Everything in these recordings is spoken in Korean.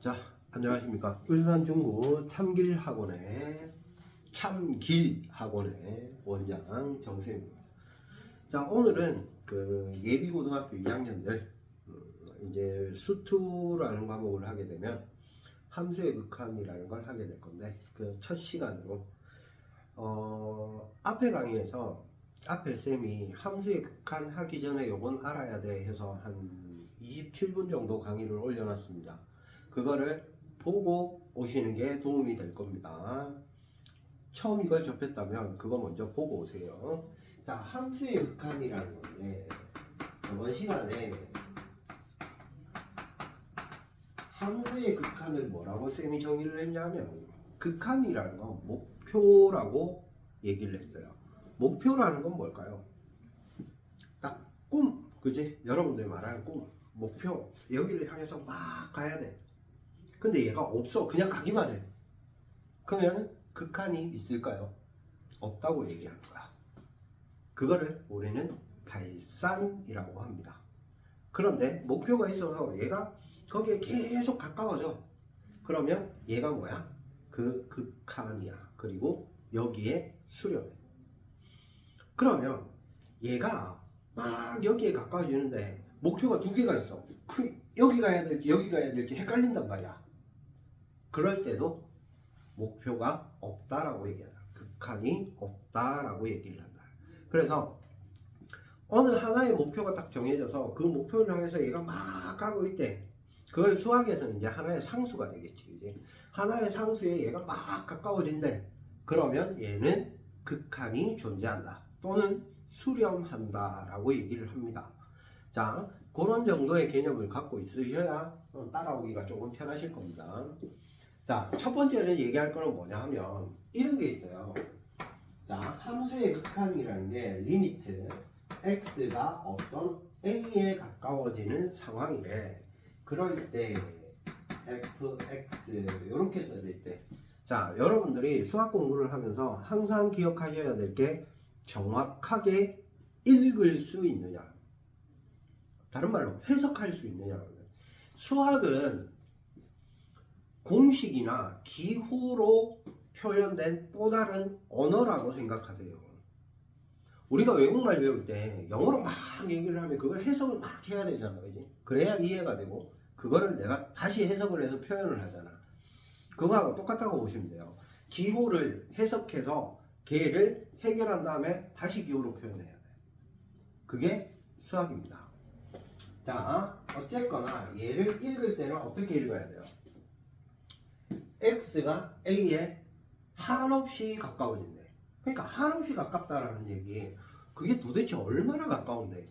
자, 안녕하십니까. 울산중구 참길학원의 원장 정쌤입니다. 자, 오늘은 그 예비고등학교 2학년들 이제 수투라는 과목을 하게 되면 함수의 극한이라는 걸 하게 될 건데, 그 첫 시간으로 앞에 강의에서 앞에 쌤이 함수의 극한 하기 전에 요건 알아야 돼 해서 한 27분 정도 강의를 올려놨습니다. 그거를 보고 오시는 게 도움이 될 겁니다. 처음 이걸 접했다면 그거 먼저 보고 오세요. 자, 함수의 극한이라는 건데, 이번 시간에 함수의 극한을 뭐라고 쌤이 정의를 했냐면, 극한이라는 건 목표라고 얘기를 했어요. 목표라는 건 뭘까요? 딱 꿈, 그지? 여러분들이 말하는 꿈, 목표, 여기를 향해서 막 가야 돼. 근데 얘가 없어. 그냥 가기만 해. 그러면 극한이 있을까요? 없다고 얘기하는 거야. 그거를 우리는 발산이라고 합니다. 그런데 목표가 있어서 얘가 거기에 계속 가까워져. 그러면 얘가 뭐야? 그 극한이야. 그리고 여기에 수렴해. 그러면 얘가 막 여기에 가까워지는데 목표가 두 개가 있어. 여기 가야 될지 여기 가야 될지 헷갈린단 말이야. 그럴 때도 목표가 없다라고 얘기한다. 극한이 없다라고 얘기를 한다. 그래서 어느 하나의 목표가 딱 정해져서 그 목표를 향해서 얘가 막 가고 있대. 그걸 수학에서는 이제 하나의 상수가 되겠지. 그지? 하나의 상수에 얘가 막 가까워진대. 그러면 얘는 극한이 존재한다. 또는 수렴한다라고 얘기를 합니다. 자, 그런 정도의 개념을 갖고 있으셔야 따라오기가 조금 편하실 겁니다. 자, 첫 번째는 얘기할 거는 뭐냐 하면 이런 게 있어요. 자, 함수의 극한이라는 게 리미트 x가 어떤 a에 가까워지는 상황이래. 그럴 때 fx 이렇게 써져 있대. 자, 여러분들이 수학 공부를 하면서 항상 기억하셔야 될 게 정확하게 읽을 수 있느냐, 다른 말로 해석할 수 있느냐. 수학은 공식이나 기호로 표현된 또 다른 언어라고 생각하세요. 우리가 외국말 배울 때 영어로 막 얘기를 하면 그걸 해석을 막 해야 되잖아, 그지? 그래야 이해가 되고 그거를 내가 다시 해석을 해서 표현을 하잖아. 그거하고 똑같다고 보시면 돼요. 기호를 해석해서 걔를 해결한 다음에 다시 기호로 표현해야 돼. 그게 수학입니다. 자, 어쨌거나 얘를 읽을 때는 어떻게 읽어야 돼요? x가 a에 한없이 가까워진대. 그러니까 한없이 가깝다라는 얘기, 그게 도대체 얼마나 가까운데?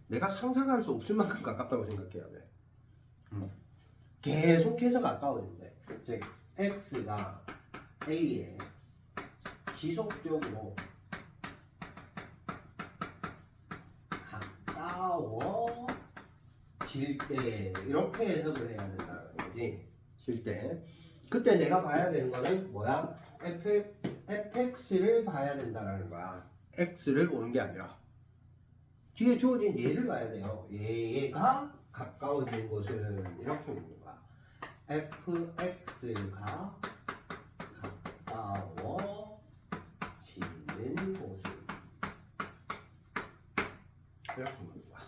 내가 상상할 수 없을 만큼 가깝다고 생각해야 돼. 계속해서 가까워진대. 즉 x가 a에 지속적으로 가까워질 때 이렇게 해석을 해야 된다는 거지. 질 때. 그때 내가 봐야 되는 거는 뭐야? fx를 봐야 된다는 거야. x를 보는 게 아니라 뒤에 주어진 얘를 봐야 돼요. 얘가 가까워진 곳은 이렇게 보는 거야. fx가 가까워지는 곳은 이렇게 보는 거야.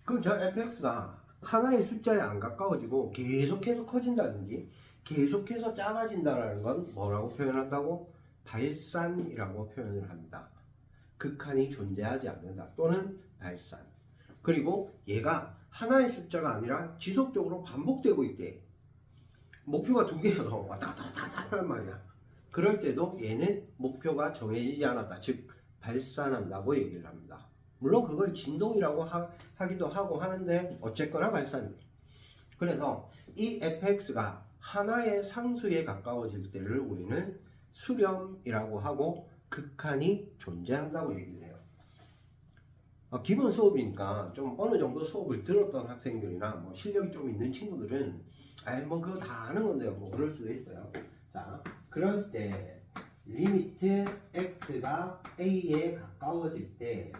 그럼 저 fx가 하나의 숫자에 안 가까워지고 계속해서 커진다든지 계속해서 작아진다는 건 뭐라고 표현한다고? 발산이라고 표현을 합니다. 극한이 존재하지 않는다 또는 발산. 그리고 얘가 하나의 숫자가 아니라 지속적으로 반복되고 있대. 목표가 두 개여서 왔다 갔다 한단 말이야. 그럴 때도 얘는 목표가 정해지지 않았다, 즉 발산한다고 얘기를 합니다. 물론 그걸 진동이라고 하기도 하고 하는데 어쨌거나 발산이에요. 그래서 이 fx가 하나의 상수에 가까워질 때를 우리는 수렴이라고 하고 극한이 존재한다고 얘기를 해요. 기본 수업이니까 좀 어느 정도 수업을 들었던 학생들이나 뭐 실력이 좀 있는 친구들은 뭐 그거 다 아는 건데요, 뭐 그럴 수도 있어요. 자, 그럴 때 리미트 x가 a에 가까워질 때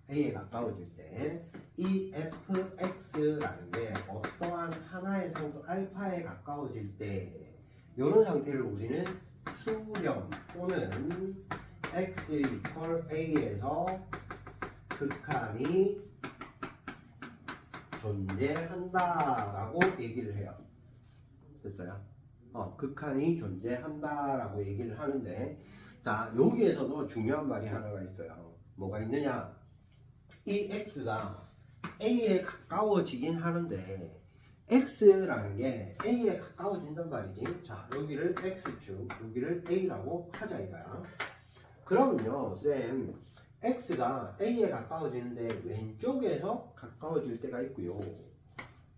A에 가까워질 때 이 fx라는 게 어떠한 하나의 상수 알파에 가까워질 때 이런 상태를 우리는 수렴 또는 x equal a에서 극한이 존재한다라고 얘기를 해요. 됐어요? 극한이 존재한다라고 얘기를 하는데, 자, 여기에서도 중요한 말이 하나가 있어요. 뭐가 있느냐? 이 x가 a에 가까워지긴 하는데 x라는 게 a에 가까워진단 말이지. 자, 여기를 x축, 여기를 a라고 하자 이거야. 그러면요, 쌤, x가 a에 가까워지는데 왼쪽에서 가까워질 때가 있고요,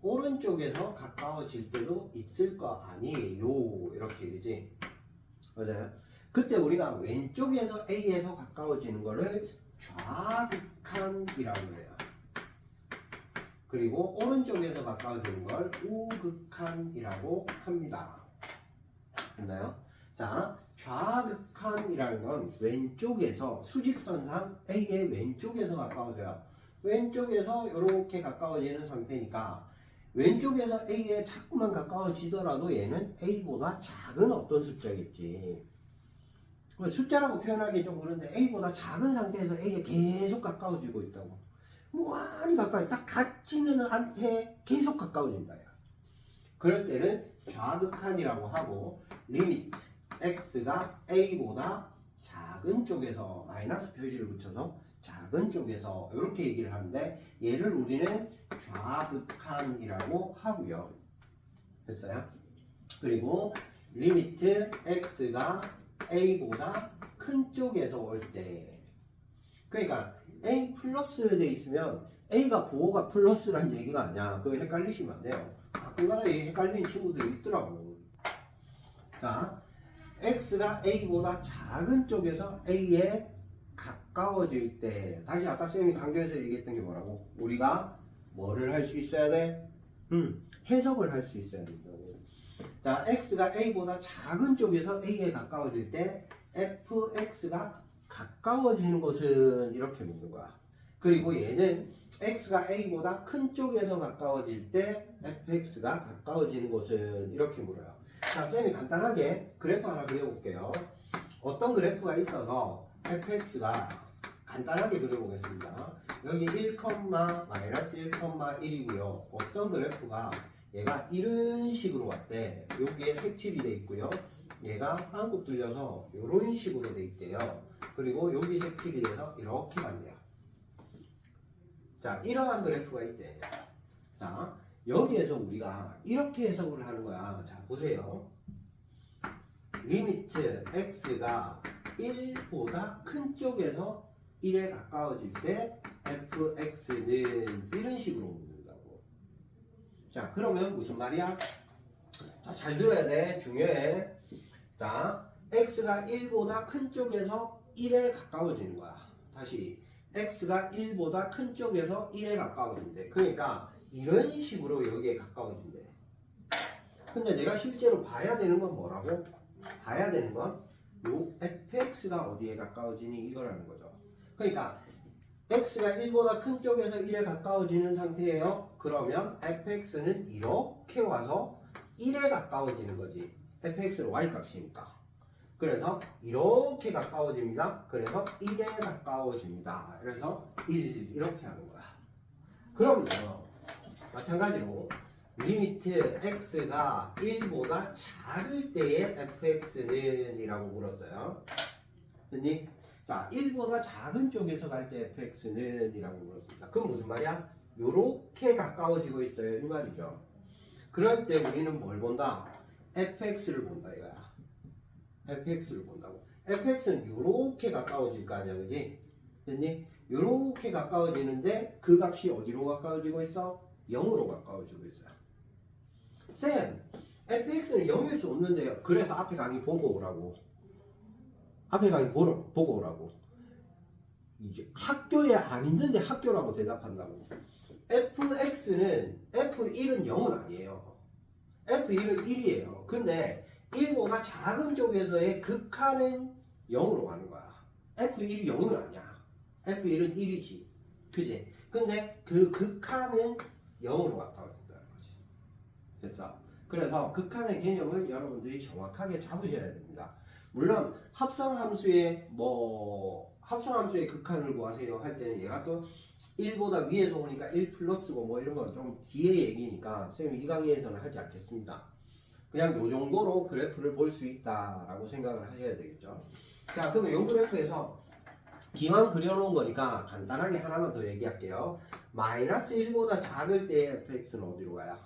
오른쪽에서 가까워질 때도 있을 거 아니에요. 이렇게 되지. 맞아요? 그때 우리가 왼쪽에서 A에서 가까워지는 거를 좌극한이라고 해요. 그리고 오른쪽에서 가까워지는 걸 우극한이라고 합니다. 됐나요? 자, 좌극한이라는 건 왼쪽에서 수직선상 A의 왼쪽에서 가까워져요. 왼쪽에서 이렇게 가까워지는 상태니까 왼쪽에서 A에 자꾸만 가까워지더라도 얘는 A보다 작은 어떤 숫자겠지. 숫자라고 표현하기 좀 그런데 A보다 작은 상태에서 A에 계속 가까워지고 있다고. 무한히 가까이 딱 같지는 않게 계속 가까워진다. 그럴 때는 좌극한이라고 하고, 리미트 x가 A보다 작은 쪽에서 마이너스 표시를 붙여서 작은 쪽에서 이렇게 얘기를 하는데, 얘를 우리는 좌극한이라고 하고요. 됐어요? 그리고 리미트 x가 a보다 큰 쪽에서 올 때, 그러니까 a 플러스 돼 있으면 a가 부호가 플러스라는 얘기가 아니야. 그거 헷갈리시면 안 돼요. 가끔가다 헷갈리는 친구들이 있더라고. 자, x가 a보다 작은 쪽에서 a에 가까워질 때, 다시 아까 쌤이 강조해서 얘기했던 게 뭐라고? 우리가 뭐를 할 수 있어야 돼? 해석을 할 수 있어야 된다고. 자, x가 a보다 작은 쪽에서 a에 가까워질 때 fx가 가까워지는 것은 이렇게 묻는 거야. 그리고 얘는 x가 a보다 큰 쪽에서 가까워질 때 fx가 가까워지는 것은 이렇게 물어요. 자, 쌤이 간단하게 그래프 하나 그려볼게요. 어떤 그래프가 있어서 fx가 간단하게 그려보겠습니다. 여기 1, 마이너스 1,1이고요. 어떤 그래프가 얘가 이런 식으로 왔대. 여기에 색칠이 돼 있고요. 얘가 한국 뚫려서 이런 식으로 돼 있대요. 그리고 여기 색칠이 돼서 이렇게 간대요. 자, 이러한 그래프가 있대. 자, 여기에서 우리가 이렇게 해석을 하는 거야. 자, 보세요. 리미트 x가 1보다 큰 쪽에서 1에 가까워질 때 fx는 이런 식으로 묻는다고. 자, 그러면 무슨 말이야? 자, 잘 들어야 돼. 중요해. 자, x가 1보다 큰 쪽에서 1에 가까워지는 거야. 다시, x가 1보다 큰 쪽에서 1에 가까워진대. 그러니까 이런 식으로 여기에 가까워진대. 근데 내가 실제로 봐야 되는 건 뭐라고? 봐야 되는 건 요 fx가 어디에 가까워지니 이거라는 거죠. 그러니까 x가 1보다 큰 쪽에서 1에 가까워지는 상태예요. 그러면 fx는 이렇게 와서 1에 가까워지는 거지. fx는 y값이니까. 그래서 이렇게 가까워집니다. 그래서 1에 가까워집니다. 그래서 1 이렇게 하는 거야. 그럼요, 마찬가지로 리미트 x가 1보다 작을 때의 fx는 이라고 물었어요. 됐니? 자, 1보다 작은 쪽에서 갈 때 fx는 이라고 물었습니다. 그럼 무슨 말이야? 요렇게 가까워지고 있어요 이 말이죠. 그럴 때 우리는 뭘 본다? fx를 본다 이거야. fx를 본다고. fx는 요렇게 가까워질 거 아니야, 그지? 됐니? 요렇게 가까워지는데 그 값이 어디로 가까워지고 있어? 0으로 가까워지고 있어요. 쌤, fx는 0일 수 없는데요. 그래서 앞에 강의 보고 오라고. 앞에 강의 보고 오라고. 이제 학교에 안 있는데 학교라고 대답한다고. fx는 f1은 0은 아니에요. f1은 1이에요. 근데 1보다 작은 쪽에서의 극한은 0으로 가는 거야. f1이 0은 아니야. f1은 1이지. 그지? 근데 그 극한은 0으로 가까워진다는 거지. 됐어? 그래서 극한의 개념을 여러분들이 정확하게 잡으셔야 됩니다. 물론 합성함수의 극한을 구하세요 할 때는 얘가 또 1보다 위에서 오니까 1 플러스고 뭐 이런 건 좀 뒤에 얘기니까 선생님 이 강의에서는 하지 않겠습니다. 그냥 요 정도로 그래프를 볼 수 있다라고 생각을 하셔야 되겠죠. 자, 그러면 요 그래프에서 기왕 그려놓은 거니까 간단하게 하나만 더 얘기할게요. 마이너스 1보다 작을 때 fx는 어디로 가요?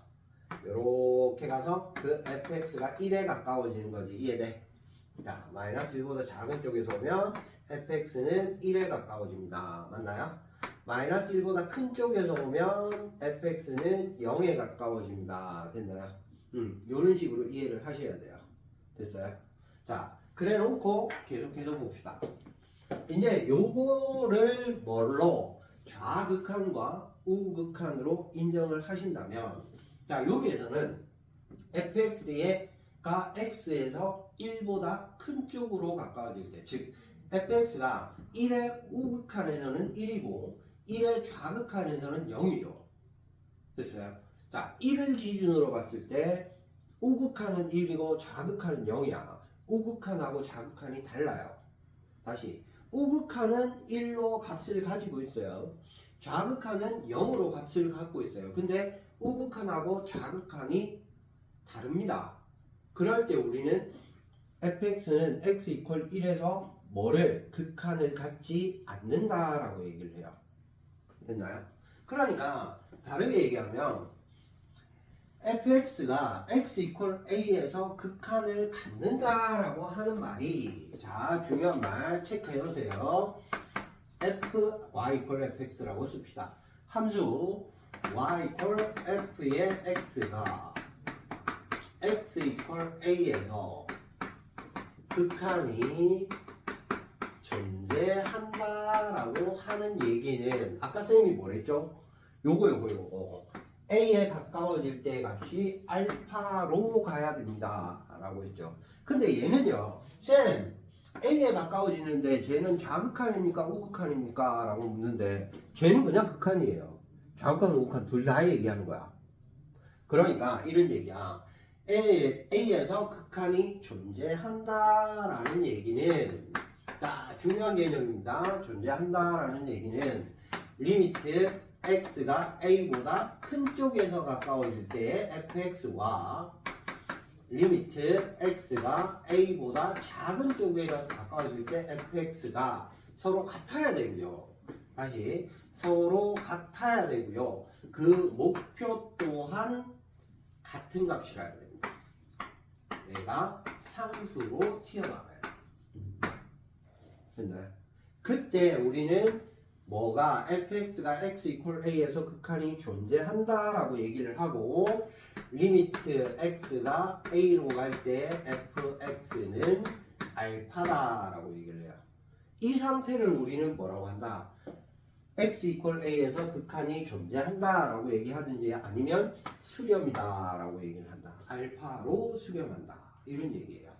요렇게 가서 그 fx가 1에 가까워지는 거지. 이해돼? 자, 마이너스 1보다 작은 쪽에서 오면 fx는 1에 가까워집니다. 맞나요? 마이너스 1보다 큰 쪽에서 오면 fx는 0에 가까워집니다. 됐나요? 요런 식으로 이해를 하셔야 돼요. 됐어요? 자, 그래 놓고 계속해서 봅시다. 이제 요거를 뭘로 좌극한과 우극한으로 인정을 하신다면, 자, 여기에서는 fx가 x에서 1보다 큰 쪽으로 가까워질 때, 즉 fx가 1의 우극한에서는 1이고 1의 좌극한에서는 0이죠. 됐어요? 자, 1을 기준으로 봤을 때 우극한은 1이고 좌극한은 0이야. 우극한하고 좌극한이 달라요. 다시, 우극한은 1로 값을 가지고 있어요. 좌극한은 0으로 값을 갖고 있어요. 근데 우극한하고 좌극한이 다릅니다. 그럴 때 우리는 fx는 x 이퀄 1에서 뭐를 극한을 갖지 않는다라고 얘기를 해요. 됐나요? 그러니까 다르게 얘기하면 fx가 x 이퀄 a에서 극한을 갖는다라고 하는 말이, 자, 중요한 말 체크해 놓으세요. y 이퀄 fx라고 씁시다. 함수 y 이퀄 f의 x가 x 이퀄 a에서 극한이 존재한다라고 하는 얘기는, 아까 선생님이 뭐랬죠? 요거 A에 가까워질 때 값이 알파로 가야 됩니다 라고 했죠. 근데 얘는요, 쌤 A에 가까워지는데 쟤는 좌극한입니까 우극한입니까 라고 묻는데 쟤는 그냥 극한이에요. 좌극한 우극한 둘 다 얘기하는 거야. 그러니까 이런 얘기야. A에서 극한이 존재한다라는 얘기는, 자, 중요한 개념입니다. 존재한다라는 얘기는 리미트 x가 a보다 큰 쪽에서 가까워질 때 fx와 리미트 x가 a보다 작은 쪽에 가까워질 때 fx가 서로 같아야 되고요. 다시, 서로 같아야 되고요. 그 목표 또한 같은 값이라야 됩니다. 얘가 상수로 튀어나와요. 됐나요? 그때 우리는 뭐가 fx가 x 이퀄 a에서 극한이 존재한다라고 얘기를 하고, 리미트 x가 a로 갈 때 fx는 알파다라고 얘기를 해요. 이 상태를 우리는 뭐라고 한다? x 이퀄 a에서 극한이 존재한다라고 얘기하든지 아니면 수렴이다라고 얘기를 한다. 알파로 수렴한다. 이런 얘기예요.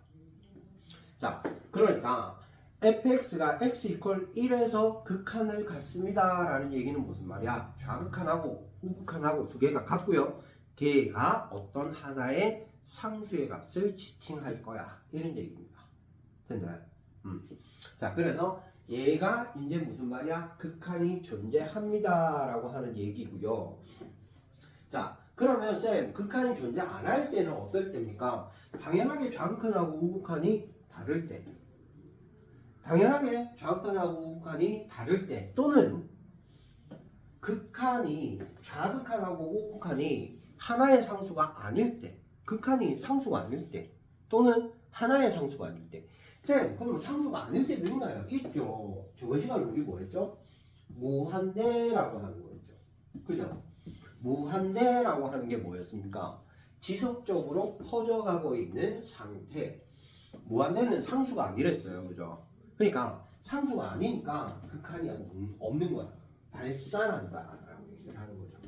자, 그러니까 fx가 x 이퀄 1에서 극한을 갖습니다 라는 얘기는 무슨 말이야? 좌극한하고 우극한하고 두 개가 같고요. 걔가 어떤 하나의 상수의 값을 지칭할 거야. 이런 얘기입니다. 됐나요? 자, 그래서 얘가 이제 무슨 말이야? 극한이 존재합니다 라고 하는 얘기고요. 자, 그러면 쌤, 극한이 존재 안 할 때는 어떨 때입니까? 당연하게 좌극한하고 우극한이 다를 때, 당연하게 좌극한하고 우극한이 다를 때, 또는 극한이 좌극한하고 우극한이 하나의 상수가 아닐 때, 극한이 상수가 아닐 때, 또는 하나의 상수가 아닐 때. 쌤, 그럼 상수가 아닐 때도 있나요? 있죠. 저번 시간에 우리 뭐 했죠? 무한대라고 하는 거였죠. 그죠? 무한대라고 하는 게 뭐였습니까? 지속적으로 커져가고 있는 상태. 무한대는 상수가 아니랬어요. 그죠? 그러니까 상수가 아니니까 극한이 없는 거야. 발산한다라고 얘기를 하는 거죠.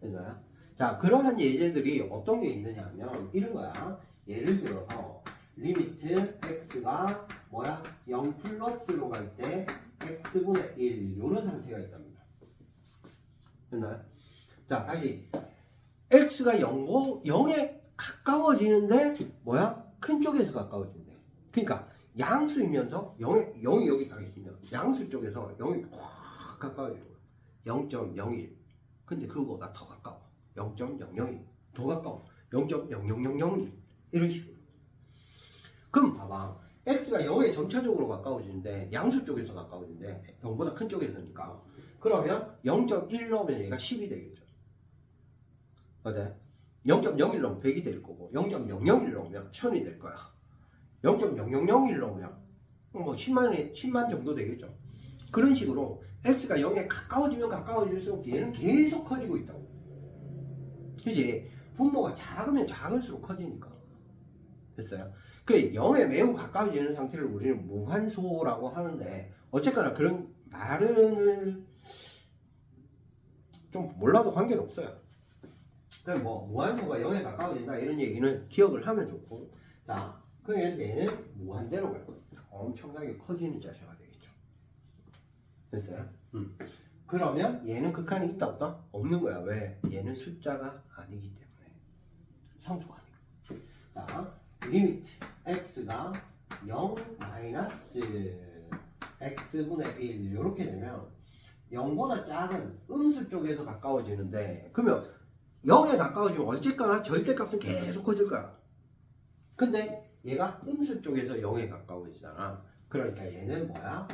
됐나요? 자, 그러한 예제들이 어떤 게 있느냐 하면 이런 거야. 예를 들어서 리미트 x가 뭐야? 0 플러스로 갈 때 x분의 1 이런 상태가 있답니다. 됐나요? 자, 다시 x가 0에 가까워지는데 뭐야? 큰 쪽에서 가까워진대. 그러니까 양수이면서 0이 여기 딱 있으면 양수 쪽에서 0이 확 가까워지는 거야. 0.01. 근데 그거보다 더 가까워. 0.001. 더 가까워. 0.00001. 이런 식으로. 그럼 봐봐. x가 0에 점차적으로 가까워지는데 양수 쪽에서 가까워지는데 0보다 큰 쪽에서니까. 그러면 0.1 넣으면 얘가 10이 되겠죠. 맞아요? 0.01 넣으면 100이 될 거고 0.001 넣으면 1000이 될 거야. 0.0001 넣으면 뭐 10만 정도 되겠죠. 그런 식으로 x가 0에 가까워지면 가까워질수록 얘는 계속 커지고 있다고. 그지? 분모가 작으면 작을수록 커지니까. 됐어요? 그 0에 매우 가까워지는 상태를 우리는 무한소라고 하는데 어쨌거나 그런 말은 좀 몰라도 관계는 없어요. 그럼 뭐 무한소가 0에 가까워진다 이런 얘기는 기억을 하면 좋고. 자, 그러면 얘는 무한대로 갈 겁니다. 엄청나게 커지는 자체가 되겠죠. 됐어요? 그러면 얘는 극한이 있다 없다? 없는 거야. 왜? 얘는 숫자가 아니기 때문에. 상수가 아니고. 자, 리미트 x가 0 마이너스 x분의 1 이렇게 되면 0보다 작은 음수 쪽에서 가까워지는데 그러면 0에 가까워지면 어쨌거나 절대값은 계속 커질 거야. 근데 얘가 음수 쪽에서 0에 가까워지잖아. 그러니까 얘는 뭐야?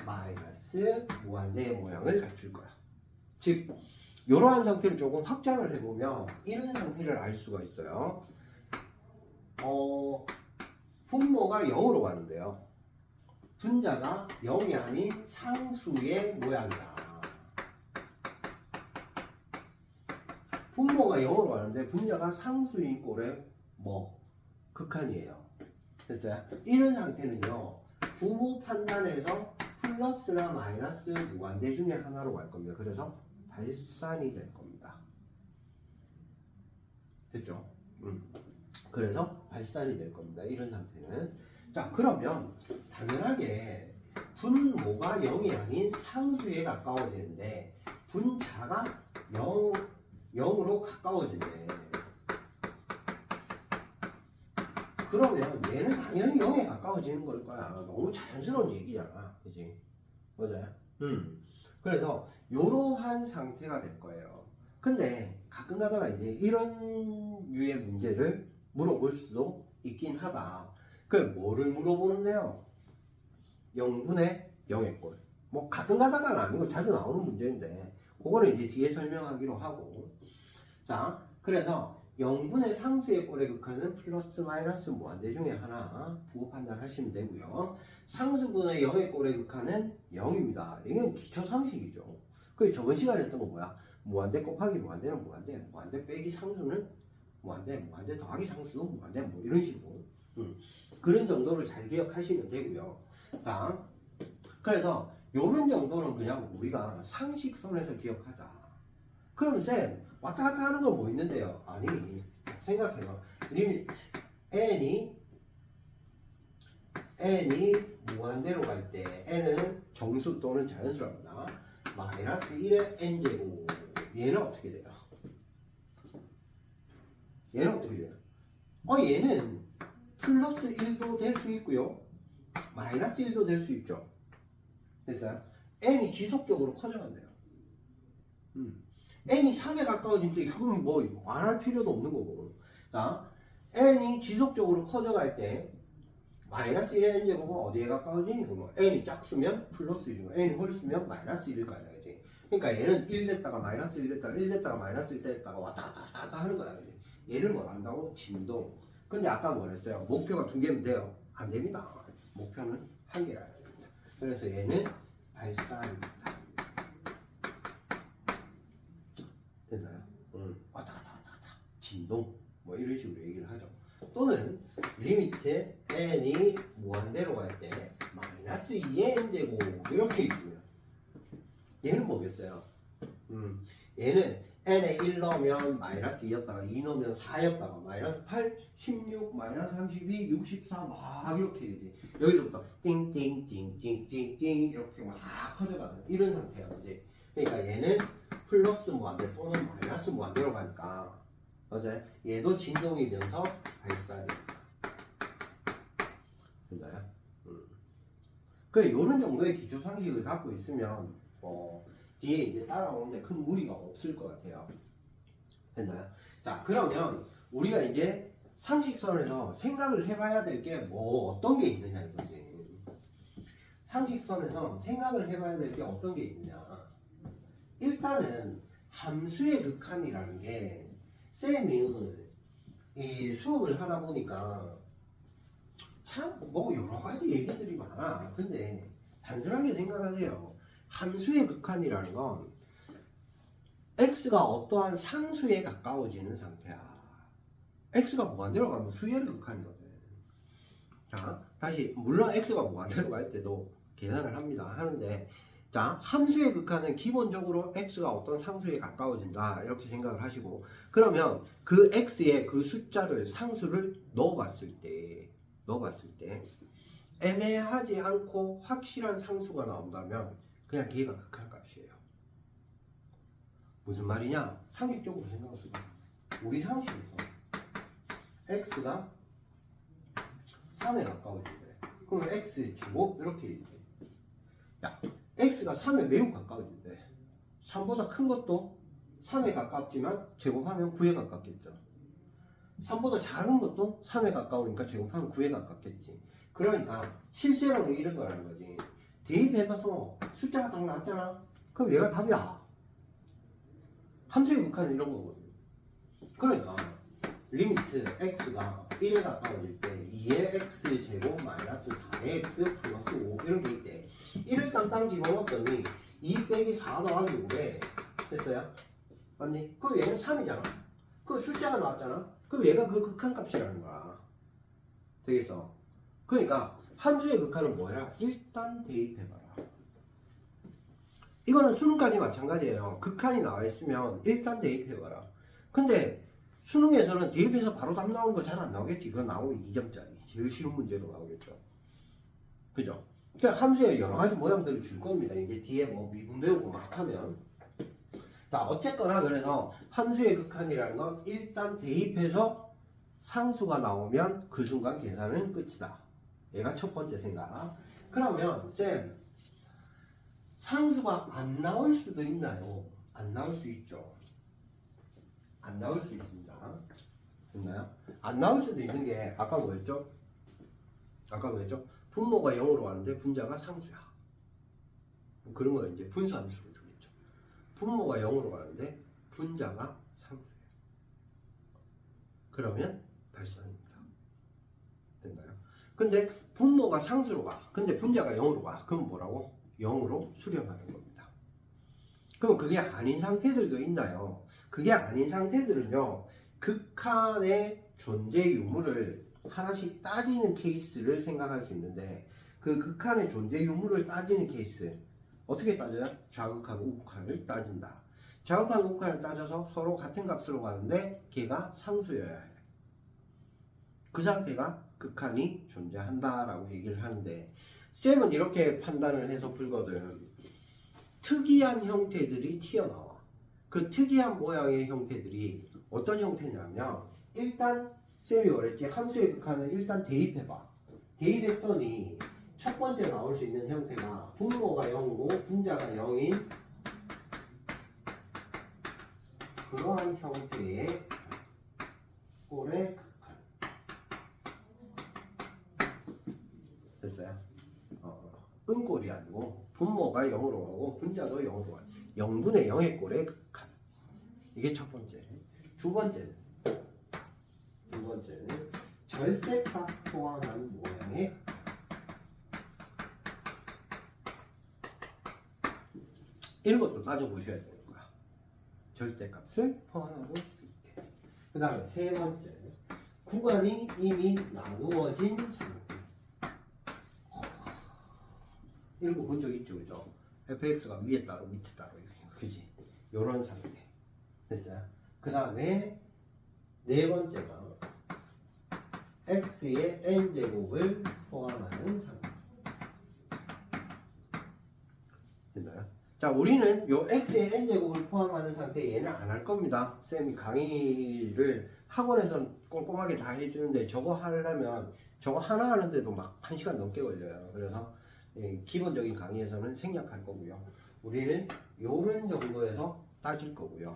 마이너스 무한대의 모양을 갖출 거야. 즉 이러한 상태를 조금 확장을 해보면 이런 상태를 알 수가 있어요. 분모가 0으로 가는데요. 분자가 0이 아닌 상수의 모양이다. 분모가 0으로 가는데 분자가 상수인 꼴의 뭐 극한이에요. 됐어요? 이런 상태는요. 부호 판단에서 플러스나 마이너스 무한대 중에 하나로 갈 겁니다. 그래서 발산이 될 겁니다. 됐죠? 그래서 발산이 될 겁니다. 이런 상태는. 자, 그러면 당연하게 분모가 0이 아닌 상수에 가까워지는데 분자가 0으로 가까워지네. 그러면 얘는 당연히 0에 가까워지는 걸 거야. 너무 자연스러운 얘기잖아. 그지? 맞아요? 그래서 이러한 상태가 될 거예요. 근데 가끔 가다가 이제 이런 류의 문제를 물어볼 수도 있긴 하다. 그럼 뭐를 물어보는데요? 0분의 0의 꼴. 뭐 가끔 가다가는 아니고 자주 나오는 문제인데 그거는 이제 뒤에 설명하기로 하고. 자, 그래서 0분의 상수의 꼴의 극한은 플러스 마이너스 무한대 중에 하나 부호 판단하시면 되고요. 상수분의 0의 꼴의 극한은 0입니다. 이건 기초 상식이죠. 그 저번 시간에 했던 거 뭐야? 무한대 곱하기 무한대는 무한대, 무한대 빼기 상수는 무한대, 무한대 더하기 상수도 무한대, 뭐 이런 식으로 그런 정도를 잘 기억하시면 되고요. 자, 그래서 요런 정도는 그냥 우리가 상식선에서 기억하자. 그럼 쌤 왔다 갔다 하는 건 뭐 있는데요? 아니, 생각해봐. 리미트 n이 무한대로 갈 때 n은 정수 또는 자연수랍니다. 마이너스 1의 n제곱. 얘는 어떻게 돼요? 얘는 어떻게 돼요? 얘는 플러스 1도 될 수 있고요. 마이너스 1도 될 수 있죠. 됐어요? n이 지속적으로 커져간대요. n이 3에 가까워질 때 그건 뭐 말할 필요도 없는 거고. 자, n이 지속적으로 커져갈 때 마이너스 1의 n제곱은 어디에 가까워지니? 그러면 n이 짝수면 플러스 1이고 n이 홀수면 마이너스 1일 거 아니야. 그지? 그러니까 얘는 1 됐다가 마이너스 1 됐다가 1 됐다가 마이너스 1 됐다가 왔다 갔다 왔다 갔다 하는 거야. 그지? 얘를 뭐 한다고? 진동. 근데 아까 뭐랬어요? 목표가 2개면 돼요? 안 됩니다. 목표는 1개라야 됩니다. 그래서 얘는 발산입니다. 됐나요? 왔다 갔다 왔다 갔다 진동 뭐 이런 식으로 얘기를 하죠. 또는 리미트 n이 무한대로 갈 때 마이너스 2의 n제곱 이렇게 있으면 얘는 뭐겠어요? 얘는 n에 1 넣으면 마이너스 2였다가 2 넣으면 4였다가 마이너스 8, 16, 마이너스 32, 64 막 이렇게 되지. 여기서부터 띵띵띵띵띵띵 이렇게 막 커져가는 이런 상태야. 이제 그러니까 얘는 플러스 무한대 또는 마이너스 무한대로 가니까 맞아요? 얘도 진동이면서 발산이 됐나요? 그래 요런 정도의 기초 상식을 갖고 있으면 뒤에 이제 따라오는데 큰 무리가 없을 것 같아요. 됐나요? 자 그러면 우리가 이제 상식선에서 생각을 해봐야 될 게 뭐 어떤 게 있느냐 이거지. 상식선에서 생각을 해봐야 될 게 어떤 게 있느냐. 일단은 함수의 극한이라는 게 쌤이 이 수업을 하다 보니까 참 뭐 여러 가지 얘기들이 많아. 근데 단순하게 생각하세요. 함수의 극한이라는 건 x가 어떠한 상수에 가까워지는 상태야. x가 무한대로 가면 수열의 극한이거든. 자, 다시 물론 x가 무한대로 갈 때도 계산을 합니다. 하는데 자, 함수의 극한은 기본적으로 x가 어떤 상수에 가까워진다 이렇게 생각을 하시고 그러면 그 x에 그 숫자를 상수를 넣어봤을 때 애매하지 않고 확실한 상수가 나온다면 그냥 걔가 극한값이에요. 무슨 말이냐? 상식적으로 생각해보세요. 우리 상식에서 x가 3에 가까워지래. 그럼 x제곱 이렇게 있대. 야, x가 3에 매우 가까워진대. 3보다 큰 것도 3에 가깝지만 제곱하면 9에 가깝겠죠. 3보다 작은 것도 3에 가까우니까 제곱하면 9에 가깝겠지. 그러니까 실제로는 이런 거라는 거지. 대입해봐서 숫자가 딱 나왔잖아. 그럼 얘가 답이야. 함수의 극한은 이런 거거든. 그러니까 리미트 x가 1에 가까워질 때 2의 x제곱 마이너스 4의 x 플러스 5 이런 게 있대. 1을 땅땅 집어넣었더니 2 빼기 4 더하기 5에 됐어요? 맞니? 그럼 얘는 3이잖아. 그 숫자가 나왔잖아. 그럼 얘가 그 극한값이라는 거야. 되겠어? 그러니까 함수의 극한은 뭐야? 일단 대입해봐라. 이거는 수능까지 마찬가지예요. 극한이 나와 있으면 일단 대입해봐라. 근데 수능에서는 대입해서 바로 답 나오는 거 잘 안 나오겠지. 그거 나오면 2점짜리. 제일 쉬운 문제로 나오겠죠. 그죠? 그러니까 함수에 여러 가지 모양들을 줄 겁니다. 이제 뒤에 뭐 미분 배우고 막 하면. 자, 어쨌거나 그래서 함수의 극한이라는 건 일단 대입해서 상수가 나오면 그 순간 계산은 끝이다. 얘가 첫 번째 생각. 그러면 쌤, 상수가 안 나올 수도 있나요? 안 나올 수 있죠. 안 나올 수 있습니다. 됐나요? 안 나올 수도 있는 게 아까 뭐였죠? 분모가 0으로 가는데 분자가 상수야. 그런 거 이제 분수함수로 주겠죠. 분모가 0으로 가는데 분자가 상수예요. 그러면 발산입니다. 됐나요? 근데 분모가 상수로 가. 근데 분자가 0으로 가. 그럼 뭐라고? 0으로 수렴하는 겁니다. 그럼 그게 아닌 상태들도 있나요? 그게 아닌 상태들은요, 극한의 존재 유무를 하나씩 따지는 케이스를 생각할 수 있는데, 그 극한의 존재 유무를 따지는 케이스 어떻게 따져요? 좌극한 우극한을 따진다. 좌극한 우극한을 따져서 서로 같은 값으로 가는데 걔가 상수여야 해. 그 상태가 극한이 존재한다라고 얘기를 하는데, 쌤은 이렇게 판단을 해서 풀거든. 특이한 형태들이 튀어나와. 그 특이한 모양의 형태들이 어떤 형태냐면, 일단 쌤이 말했지, 함수의 극한은 일단 대입해봐. 대입했더니 첫 번째 나올 수 있는 형태가 분모가 0이고 분자가 0인 그러한 형태의 꼴의 극한. 됐어요? 은꼴이 아니고 분모가 0으로 가고 분자도 0으로 가고 0분의 0의 꼴의 극한. 이게 첫 번째. 두 번째는 절대값 포함한 모양의 극한. 이런 것도 따져보셔야 되는 거야. 절대값을 포함하고 있을 때. 그 다음에 세 번째, 구간이 이미 나누어진 상태. 이런 거 본 적 있죠, 그죠? fx가 위에 따로 밑에 따로, 그지? 요런 상태. 됐어요? 그 다음에 네 번째가 x의 n제곱을 포함하는 상태. 됐나요? 자, 우리는 요 x의 n제곱을 포함하는 상태 얘는 안 할 겁니다. 쌤이 강의를 학원에서 꼼꼼하게 다 해주는데 저거 하려면 저거 하나 하는데도 막 1시간 넘게 걸려요. 그래서 기본적인 강의에서는 생략할 거고요. 우리는 요런 정도에서 따질 거고요.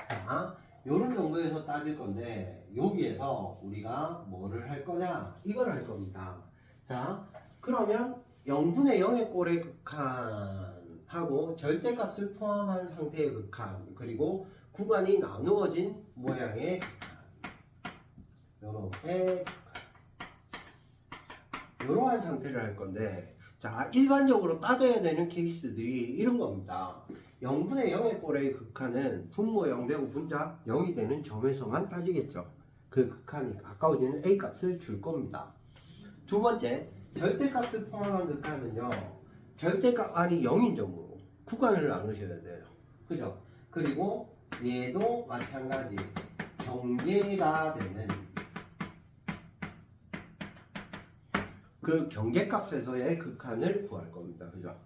자, 요런 정도에서 따질 건데 여기에서 우리가 뭐를 할 거냐? 이걸 할 겁니다. 자, 그러면 0분의 0의 꼴의 극한하고 절대값을 포함한 상태의 극한, 그리고 구간이 나누어진 모양의 극한, 이러한 상태를 할 건데, 자, 일반적으로 따져야 되는 케이스들이 이런 겁니다. 0분의 0의 꼴의 극한은 분모 0 되고 분자 0이 되는 점에서만 따지겠죠. 그 극한이 가까워지는 a 값을 줄 겁니다. 두 번째, 절대값을 포함한 극한은요, 절대값 아니 0인 점으로 구간을 나누셔야 돼요. 그죠? 그리고 얘도 마찬가지 경계가 되는 그 경계값에서의 극한을 구할 겁니다. 그죠?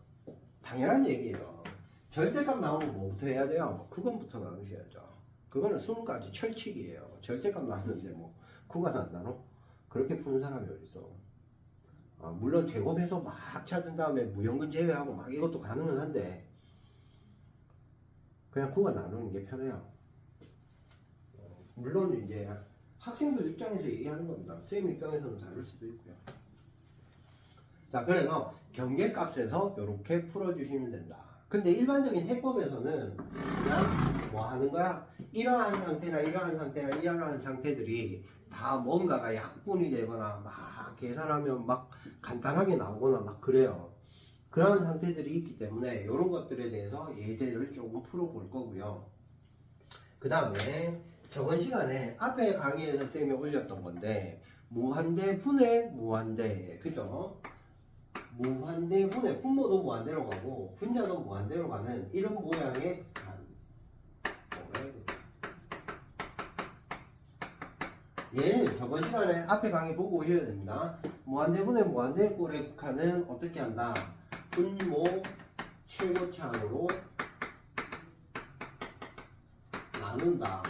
당연한 얘기예요. 절대값 나오면 뭐부터 해야 돼요? 구간부터 나누셔야죠. 그거는 수능까지 철칙이에요. 절대값 나누는데 뭐 구간 안 나눠? 그렇게 푸는 사람이 어딨어? 물론 제곱해서 막 찾은 다음에 무형근 제외하고 막 이것도 가능은 한데 그냥 구간 나누는 게 편해요. 물론 이제 학생들 입장에서 얘기하는 겁니다. 선생님 입장에서는 다를 수도 있고요. 자, 그래서 경계값에서 이렇게 풀어주시면 된다. 근데 일반적인 해법에서는 그냥 뭐 하는 거야? 이러한 상태나 이러한 상태나 이러한 상태들이 다 뭔가가 약분이 되거나 막 계산하면 막 간단하게 나오거나 막 그래요. 그런 상태들이 있기 때문에 이런 것들에 대해서 예제를 조금 풀어볼 거고요. 그 다음에 저번 시간에 앞에 강의에서 쌤이 올렸던 건데 무한대 분의 무한대, 그죠? 무한대 분의 분모도 무한대로 가고 분자도 무한대로 가는 이런 모양의 극한. 얘는 저번 시간에 앞에 강의 보고 오셔야 됩니다. 무한대 분의 무한대 꼴의 극한은 어떻게 한다? 분모 최고차항으로 나눈다.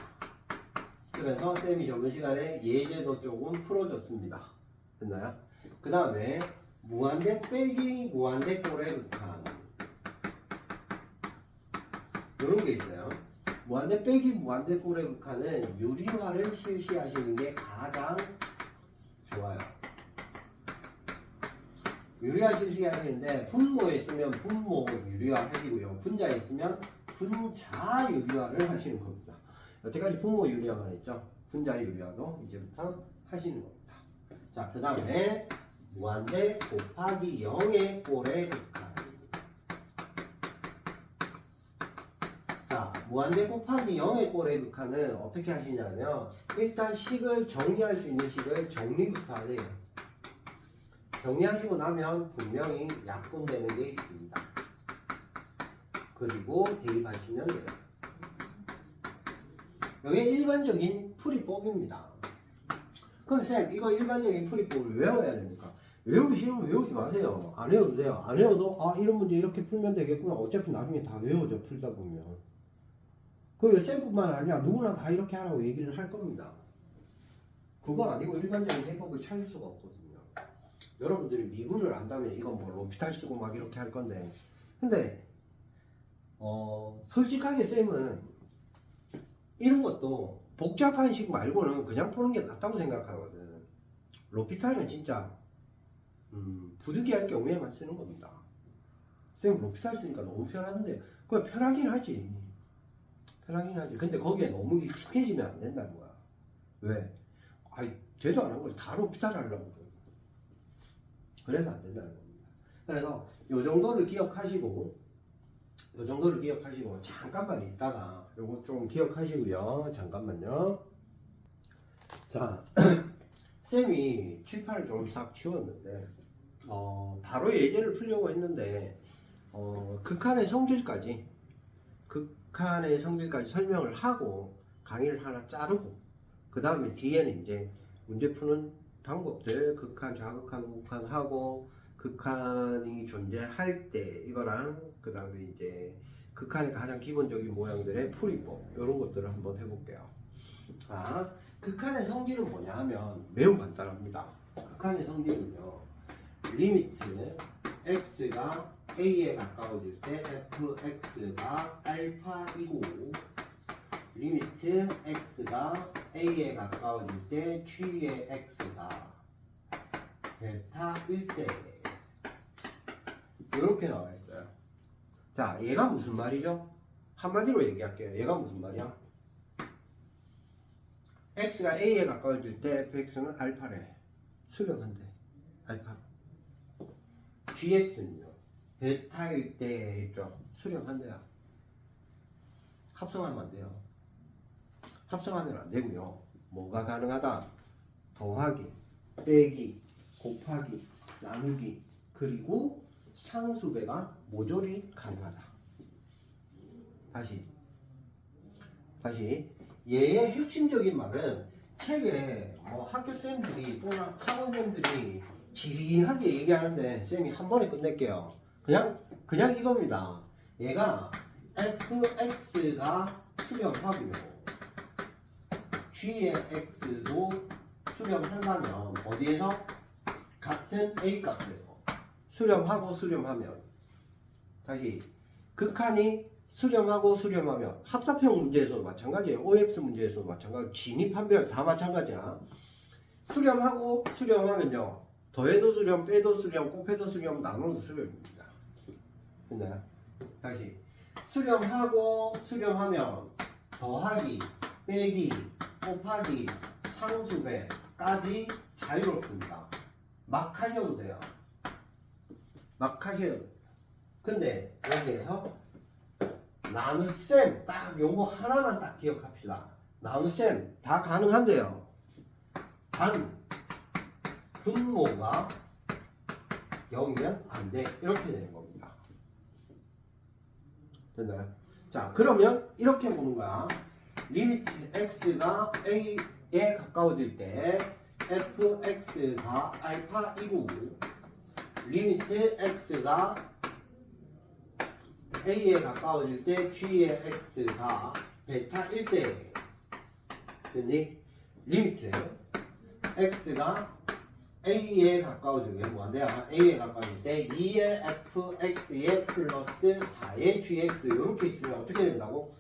그래서 쌤이 저번 시간에 예제도 조금 풀어줬습니다. 됐나요? 그 다음에 무한대 빼기 무한대 꼴의 극한, 이런 게 있어요. 무한대 빼기 무한대 꼴의 극한은 유리화를 실시하시는 게 가장 좋아요. 유리화 실시하시는데 분모에 있으면 분모 유리화 하시고요. 분자에 있으면 분자 유리화를 하시는 겁니다. 여태까지 분모 유리화만 했죠. 분자 유리화도 이제부터 하시는 겁니다. 자, 그 다음에 무한대 곱하기 0의 꼴의 극한. 자, 무한대 곱하기 0의 꼴의 극한은 어떻게 하시냐면 일단 식을 정리할 수 있는 식을 정리부터 하세요. 정리하시고 나면 분명히 약분되는 게 있습니다. 그리고 대입하시면 돼요. 이게 일반적인 풀이법입니다. 그럼 쌤, 이거 일반적인 풀이법을 외워야 됩니까? 외우기 싫으면 외우지 마세요. 안 외워도 돼요. 안 외워도 이런 문제 이렇게 풀면 되겠구나. 어차피 나중에 다 외워져, 풀다 보면. 그리고 쌤뿐만 아니라 누구나 다 이렇게 하라고 얘기를 할 겁니다. 그거 아니고 일반적인 해법을 찾을 수가 없거든요. 여러분들이 미분을 안다면 이건 뭐 로피탈 쓰고 막 이렇게 할 건데, 근데 솔직하게 쌤은 이런 것도 복잡한 식 말고는 그냥 푸는 게 낫다고 생각하거든. 로피탈은 진짜 부득이할 경우에만 쓰는 겁니다. 쌤 로피탈 쓰니까 너무 편한데, 그거 편하긴 하지. 편하긴 하지. 근데 거기에 너무 익숙해지면 안 된다는 거야. 왜? 쟤도 안 한 걸 다 로피탈 하려고 그래. 그래서 안 된다는 겁니다. 그래서 요 정도를 기억하시고, 잠깐만 있다가 요거 좀 기억하시고요. 잠깐만요. 자, 쌤이 칠판을 좀 싹 치웠는데 바로 예제를 풀려고 했는데 극한의 성질까지 설명을 하고 강의를 하나 자르고, 그 다음에 뒤에는 이제 문제 푸는 방법들, 극한, 좌극한, 우극한 하고 극한이 존재할 때 이거랑 그 다음에 이제 극한의 가장 기본적인 모양들의 풀이법 이런 것들을 한번 해볼게요. 아, 극한의 성질은 뭐냐 하면 매우 간단합니다. 극한의 성질은요, 리미트 x가 a에 가까워질 때 fx가 알파이고, 리미트 x가 a에 가까워질 때 g의 x가 베타일 때 이렇게 나와 있어요. 자, 얘가 무슨 말이죠? 한마디로 얘기할게요. 얘가 무슨 말이야? x가 a에 가까워질 때 fx는 알파래. 수렴한대. 알파. gx는요, 베타일 때 있죠. 수렴한대요. 합성하면 안 돼요. 합성하면 안 되고요. 뭐가 가능하다? 더하기, 빼기, 곱하기, 나누기, 그리고 상수배가 모조리 가능하다. 다시 얘의 핵심적인 말은 책에 뭐 학교쌤들이 또는 학원쌤들이 지리하게 얘기하는데 쌤이 한 번에 끝낼게요. 그냥 이겁니다. 얘가 fx가 수렴하고요, g의 x도 수렴하려면 어디에서? 같은 a 값에서 수렴하면 다시 극한이 수렴하고 수렴하면 합사평 문제에서도 마찬가지예요. OX 문제에서도 마찬가지. 진입 판별 다 마찬가지야. 수렴하고 수렴하면요, 더해도 수렴, 빼도 수렴, 곱해도 수렴, 나눠도 수렴입니다. 됐나요? 다시 수렴하고 수렴하면 더하기, 빼기, 곱하기, 상수배까지 자유롭습니다. 막 하셔도 돼요. 근데 여기에서 나눗셈 딱 요거 하나만 딱 기억합시다. 나눗셈 다 가능한데요, 단 분모가 0이면 안 돼. 이렇게 되는 겁니다. 됐나요? 자, 그러면 이렇게 보는 거야. 리미트 x가 a에 가까워질 때 fx가 알파이고, 리미트 x가 a에 가까워질 때 g의 x가 베타일 때, 됐니? 리미트 x가 a에 가까워지면 뭐한대요? a에 가까워질 때 2의 fx에 플러스 4의 gx 이렇게 있으면 어떻게 된다고?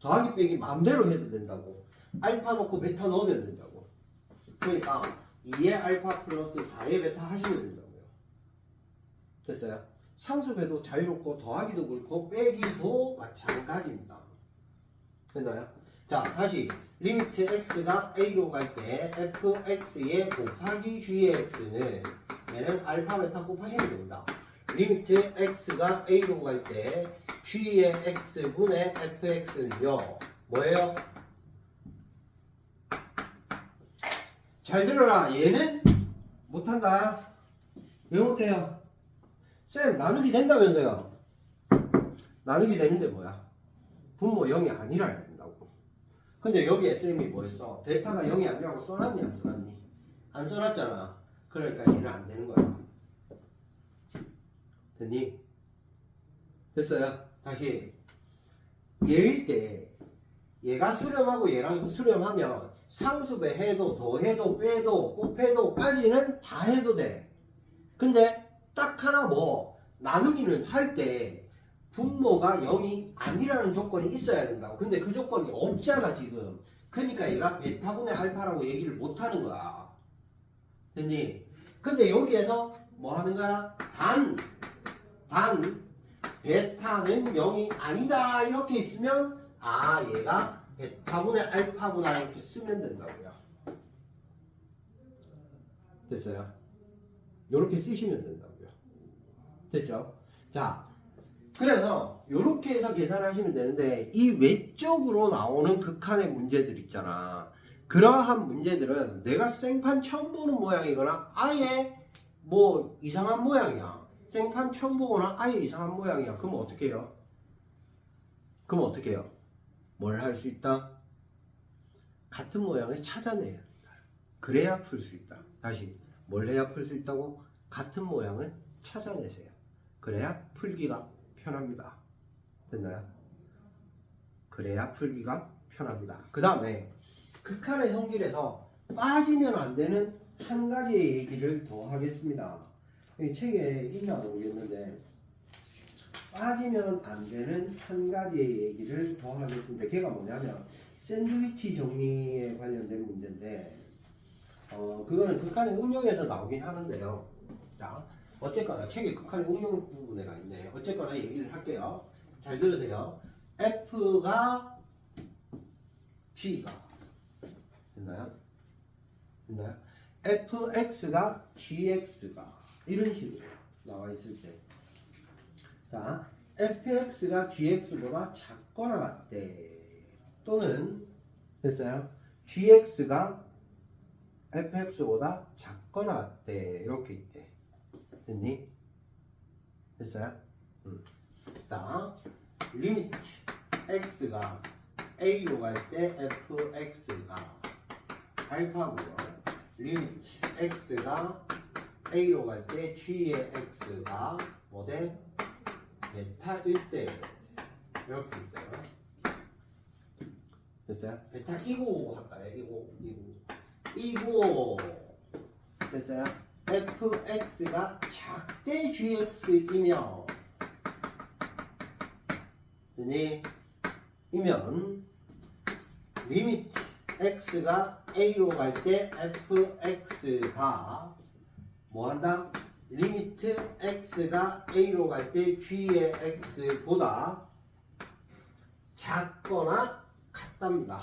더하기 빼기 마음대로 해도 된다고. 알파 넣고 베타 넣으면 된다고. 그러니까 2의 알파 플러스 4의 베타 하시면 된다고요. 됐어요? 상수배도 자유롭고 더하기도 그렇고 빼기도 마찬가지입니다. 됐나요? 자, 다시 리미트 x가 a로 갈 때 fx에 곱하기 g의 x는 얘는 알파 베타 곱하시면 됩니다. 리미트 x가 a로 갈 때 g의 x분의 fx는요 뭐예요? 잘 들어라. 얘는 못한다. 왜 못해요? 쌤, 나누기 된다면서요. 나누기 되는데 뭐야? 분모 0이 아니라 해야 된다고. 근데 여기에 쌤이 뭐 했어? 베타가 0이 아니라고 써놨니 안 써놨니? 안 써놨잖아. 그러니까 얘는 안 되는 거야. 됐니? 됐어요? 다시 얘일 때 얘가 수렴하고 얘랑 수렴하면 상수배 해도 더해도 빼도 곱해도까지는 다 해도 돼. 근데 딱 하나 뭐 나누기는 할 때 분모가 0이 아니라는 조건이 있어야 된다고. 근데 그 조건이 없잖아 지금. 그러니까 얘가 베타분의 알파라고 얘기를 못하는 거야. 됐니? 근데 여기에서 뭐 하는 거야? 단 베타는 0이 아니다 이렇게 있으면 아 얘가 베타분의 알파구나 이렇게 쓰면 된다고요. 됐어요? 이렇게 쓰시면 된다고요. 됐죠? 자, 그래서 이렇게 해서 계산하시면 되는데 이 외적으로 나오는 극한의 문제들 있잖아. 그러한 문제들은 내가 생판 처음 보는 모양이거나 아예 뭐 이상한 모양이야. 생판 처음 보거나 아예 이상한 모양이야. 그럼 어떻게 해요? 뭘 할 수 있다? 같은 모양을 찾아내야 한다. 그래야 풀 수 있다. 다시 뭘 해야 풀 수 있다고? 같은 모양을 찾아내세요. 그래야 풀기가 편합니다. 됐나요? 그래야 풀기가 편합니다. 그 다음에 극한의 성질에서 빠지면 안 되는 한 가지의 얘기를 더 하겠습니다. 이 책에 있나 모르겠는데 빠지면 안 되는 한 가지의 얘기를 더 하겠습니다. 걔가 뭐냐면 샌드위치 정리에 관련된 문제인데 그거는 극한의 응용에서 나오긴 하는데요. 자, 어쨌거나 책에 극한의 응용 부분에가 있네. 어쨌거나 얘기를 할게요. 잘 들으세요. F가 G가 됐나요? 됐나요? fx가 gx가 이런 식으로 나와 있을 때, 자, fx가 gx보다 작거나 같대, 또는 됐어요? gx가 fx보다 작거나 같대, 이렇게 있대. 됐니? 됐어요? 자, 리미트 x가 a로 갈 때 fx가 알파고요. 리미트 x가 a로 갈 때 g의 x가 뭐대? 베타일 때 이렇게 있어요. 됐어요? 베타 이고 할까요? 이고 됐어요? fx가 작대 gx이면 이면 리미트 x가 a로 갈 때 fx가 뭐한다? 리미트 x가 a로 갈 때 g의 x보다 작거나 같답니다.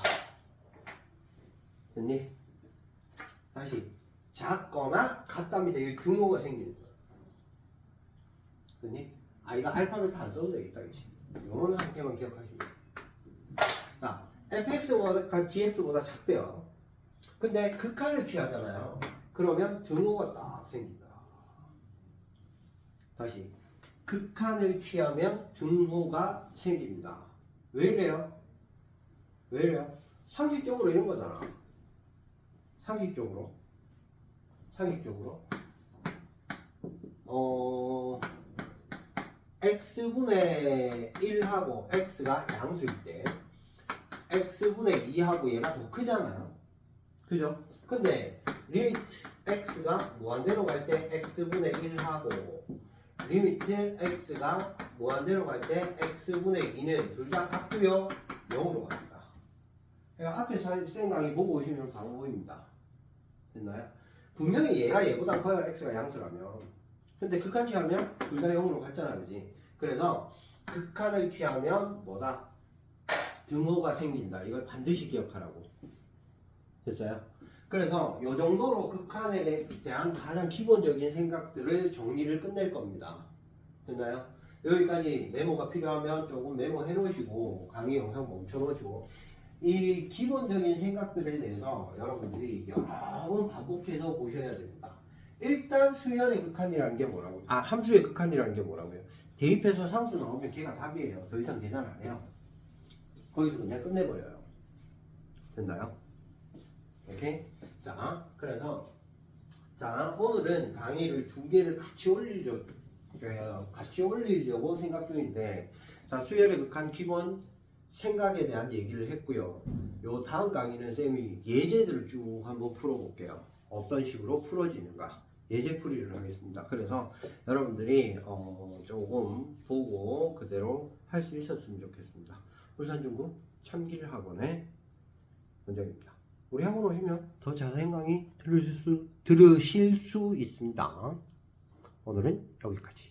됐니? 다시 작거나 같답니다. 이 등호가 생기는 거야. 됐니? 이거 알파벳 안 써도 되겠다. 이런 상태만 기억하시면 돼요. 자, fx가 gx보다 작대요. 근데 극한을 취하잖아요. 그러면 등호가 딱 생긴다. 다시 극한을 취하면 등호가 생깁니다. 왜 이래요? 왜 이래요? 상식적으로 이런 거잖아. 상식적으로 x분의 1하고 x가 양수일 때 x분의 2하고 얘가 더 크잖아요. 그죠? 근데 리미트 x가 무한대로 갈 때 x분의 1하고 리미트 x가 무한대로 갈 때 x분의 2는 둘 다 같고요. 0으로 갑니다. 그러니까 앞에 쌤 강의 보고 오시면 바로 보입니다. 됐나요? 분명히 얘가 얘보다 커야 x가 양수라면, 근데 극한 취하면 둘 다 0으로 같잖아, 그지? 그래서 극한을 취하면 뭐다? 등호가 생긴다. 이걸 반드시 기억하라고. 됐어요? 그래서 이 정도로 극한에 대한 가장 기본적인 생각들을 정리를 끝낼 겁니다. 됐나요? 여기까지 메모가 필요하면 조금 메모해 놓으시고 강의 영상 멈춰 놓으시고 이 기본적인 생각들에 대해서 여러분들이 여러 번 반복해서 보셔야 됩니다. 일단 수열의 극한이라는 게 뭐라고요? 함수의 극한이라는 게 뭐라고요? 대입해서 상수 나오면 걔가 답이에요. 더 이상 계산 안 해요. 거기서 그냥 끝내버려요. 됐나요? 오케이? 자, 그래서 오늘은 강의를 두 개를 같이 올리려고 생각 중인데, 자, 수열의 극한 기본 생각에 대한 얘기를 했고요. 요 다음 강의는 쌤이 예제들을 쭉 한번 풀어볼게요. 어떤 식으로 풀어지는가 예제 풀이를 하겠습니다. 그래서 여러분들이 조금 보고 그대로 할 수 있었으면 좋겠습니다. 울산중구 참길학원의 원장입니다. 우리 학원 오시면 더 자세한 강의 들으실 수 있습니다. 오늘은 여기까지.